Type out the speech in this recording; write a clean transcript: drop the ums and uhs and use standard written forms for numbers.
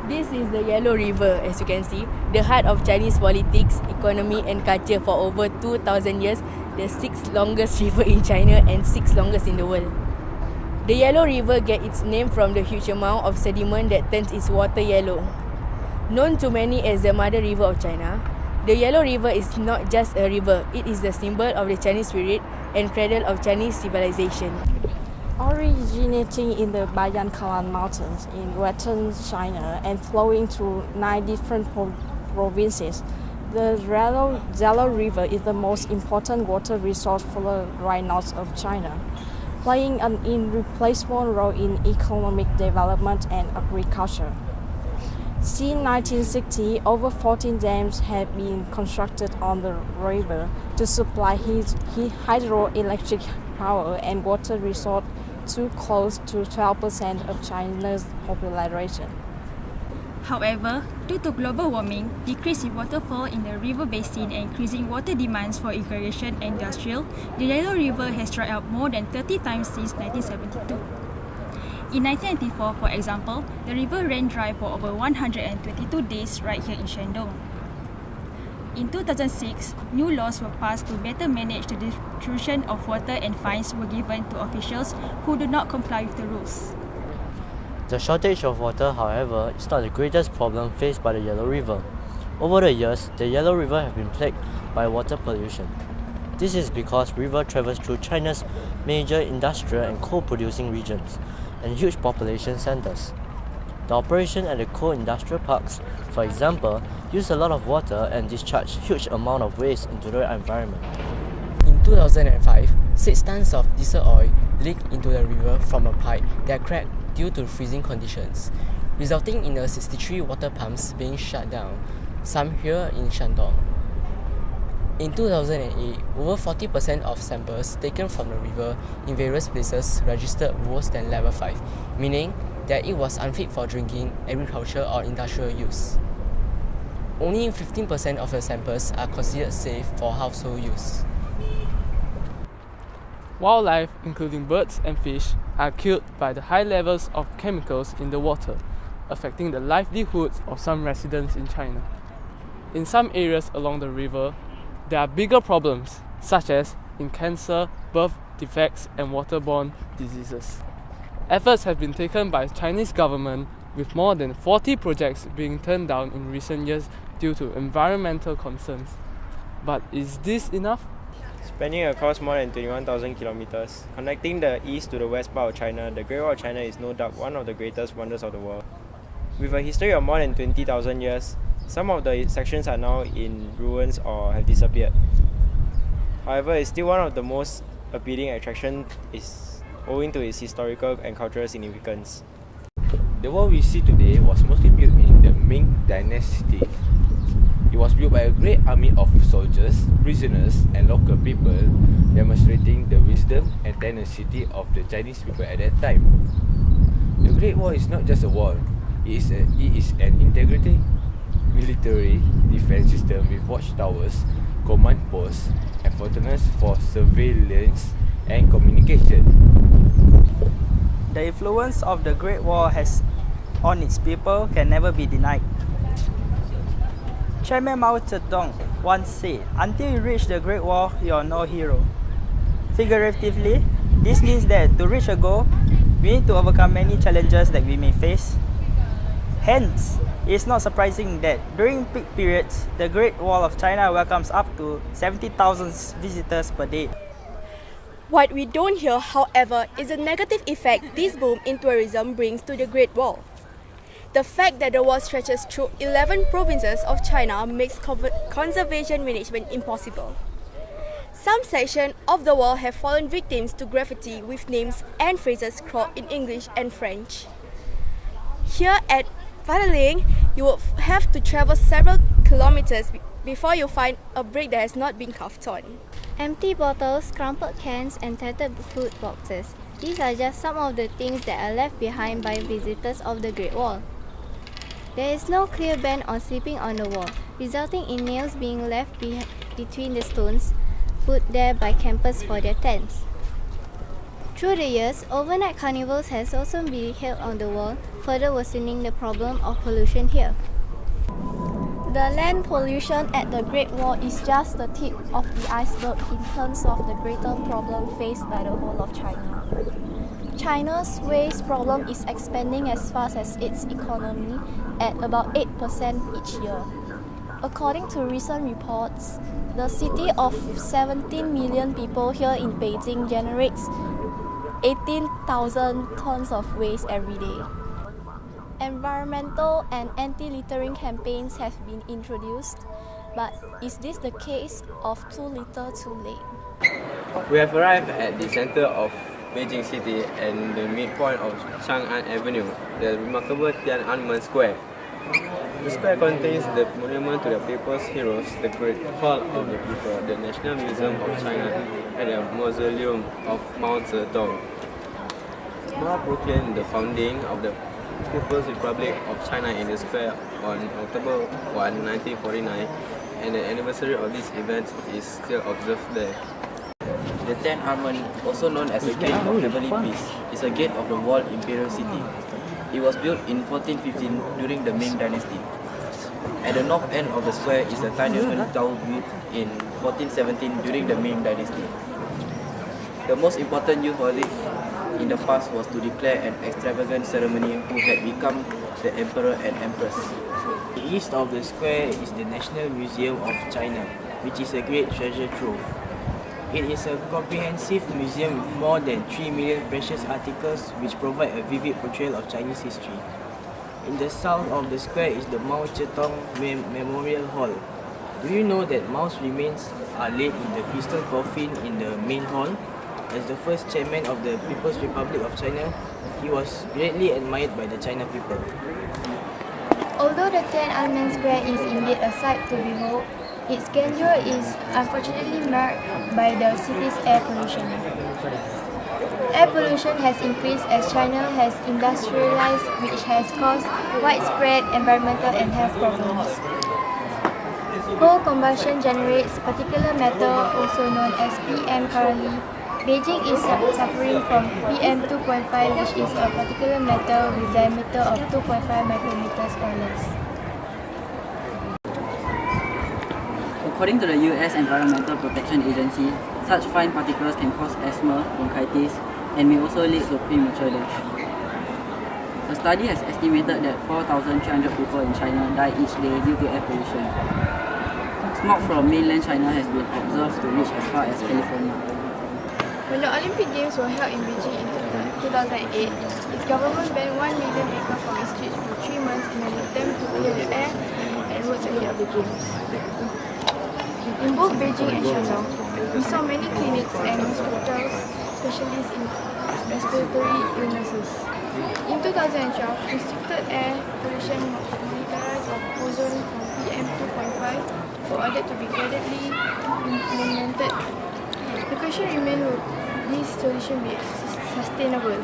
This is the Yellow River, as you can see, the heart of Chinese politics, economy and culture for over 2,000 years, the 6th longest river in China and 6th longest in the world. The Yellow River gets its name from the huge amount of sediment that turns its water yellow. Known to many as the Mother River of China, the Yellow River is not just a river, it is the symbol of the Chinese spirit and cradle of Chinese civilization. Originating in the Beijing Mountains in western China and flowing through 9 different provinces, the Yellow River is the most important water resource for the right north of China, playing an irreplaceable role in economic development and agriculture. Since 1960, over 14 dams have been constructed on the river to supply hydroelectric power and water resource to close to 12% of China's population. However, due to global warming, decrease in waterfall in the river basin and increasing water demands for irrigation and industrial, the Yellow River has dried up more than 30 times since 1972. In 1994, for example, the river ran dry for over 122 days right here in Shandong. In 2006, new laws were passed to better manage the distribution of water and fines were given to officials who do not comply with the rules. The shortage of water, however, is not the greatest problem faced by the Yellow River. Over the years, the Yellow River has been plagued by water pollution. This is because the river travels through China's major industrial and coal-producing regions and huge population centers. The operation at the coal industrial parks, for example, use a lot of water and discharge huge amount of waste into the environment. In 2005, 6 tons of diesel oil leaked into the river from a pipe that cracked due to freezing conditions, resulting in 63 water pumps being shut down, some here in Shandong. In 2008, over 40% of samples taken from the river in various places registered worse than level 5, meaning that it was unfit for drinking, agriculture or industrial use. Only 15% of the samples are considered safe for household use. Wildlife, including birds and fish, are killed by the high levels of chemicals in the water, affecting the livelihoods of some residents in China. In some areas along the river, there are bigger problems, such as in cancer, birth defects, and waterborne diseases. Efforts have been taken by the Chinese government, with more than 40 projects being turned down in recent years due to environmental concerns. But is this enough? Spanning across more than 21,000 kilometers, connecting the east to the west part of China, the Great Wall of China is no doubt one of the greatest wonders of the world. With a history of more than 20,000 years, some of the sections are now in ruins or have disappeared. However, it's still one of the most appealing attractions is owing to its historical and cultural significance. The wall we see today was mostly built in the Ming Dynasty. It was built by a great army of soldiers, prisoners, and local people, demonstrating the wisdom and tenacity of the Chinese people at that time. The Great Wall is not just a wall, it is an integrated military defense system with watchtowers, command posts, and fortresses for surveillance and communication. The influence of the Great Wall on its people can never be denied. Chairman Mao Zedong once said, "Until you reach the Great Wall, you are no hero." Figuratively, this means that to reach a goal, we need to overcome many challenges that we may face. Hence, it is not surprising that during peak periods, the Great Wall of China welcomes up to 70,000 visitors per day. What we don't hear, however, is the negative effect this boom in tourism brings to the Great Wall. The fact that the wall stretches through 11 provinces of China makes conservation management impossible. Some sections of the wall have fallen victims to graffiti with names and phrases scrawled in English and French. Here at Beijing, you will have to travel several kilometers before you find a brick that has not been carved on. Empty bottles, crumpled cans, and tattered food boxes. These are just some of the things that are left behind by visitors of the Great Wall. There is no clear ban on sleeping on the wall, resulting in nails being left between the stones put there by campers for their tents. Through the years, overnight carnivals has also been held on the wall further worsening the problem of pollution here. The land pollution at the Great Wall is just the tip of the iceberg in terms of the greater problem faced by the whole of China. China's waste problem is expanding as fast as its economy at about 8% each year. According to recent reports, the city of 17 million people here in Beijing generates 18,000 tons of waste every day. Environmental and anti-littering campaigns have been introduced, but is this the case of too little too late? We have arrived at the center of Beijing City and the midpoint of Chang'an Avenue, the remarkable Tiananmen Square. The square contains the monument to the people's heroes, the Great Hall of the People, the National Museum of China, and the Mausoleum of Mao Zedong. Mao proclaimed the founding of the People's Republic of China in the square on October 1, 1949, and the anniversary of this event is still observed there. The Tiananmen, also known as the Gate of Heavenly Peace, is a gate of the walled imperial city. It was built in 1415 during the Ming Dynasty. At the north end of the square is the Tiananmen Tower built in 1417 during the Ming Dynasty. The most important use for it in the past was to declare an extravagant ceremony who had become the emperor and empress. East of the square is the National Museum of China, which is a great treasure trove. It is a comprehensive museum with more than 3 million precious articles which provide a vivid portrayal of Chinese history. In the south of the square is the Mao Zedong Memorial Hall. Do you know that Mao's remains are laid in the crystal coffin in the main hall? As the first chairman of the People's Republic of China, he was greatly admired by the China people. Although the Tiananmen Square is indeed a sight to behold, its grandeur is unfortunately marred by the city's air pollution. Air pollution has increased as China has industrialized, which has caused widespread environmental and health problems. Coal combustion generates particulate matter, also known as PM currently. Beijing is suffering from PM 2.5, which is a particulate matter with diameter of 2.5 micrometers or less. According to the US Environmental Protection Agency, such fine particles can cause asthma, bronchitis, and may also lead to premature death. A study has estimated that 4,300 people in China die each day due to air pollution. Smoke from mainland China has been observed to reach as far as California. When the Olympic Games were held in Beijing in 2008, its government banned 1 million vehicles from its streets for 3 months in an attempt to clear the air and roads ahead of the Games. In both Beijing and Shandong, we saw many clinics and hospitals specialists in respiratory illnesses. In 2012, restricted air pollution monitors of ozone from PM 2.5 were ordered to be gradually implemented. The question remains, will this solution be sustainable?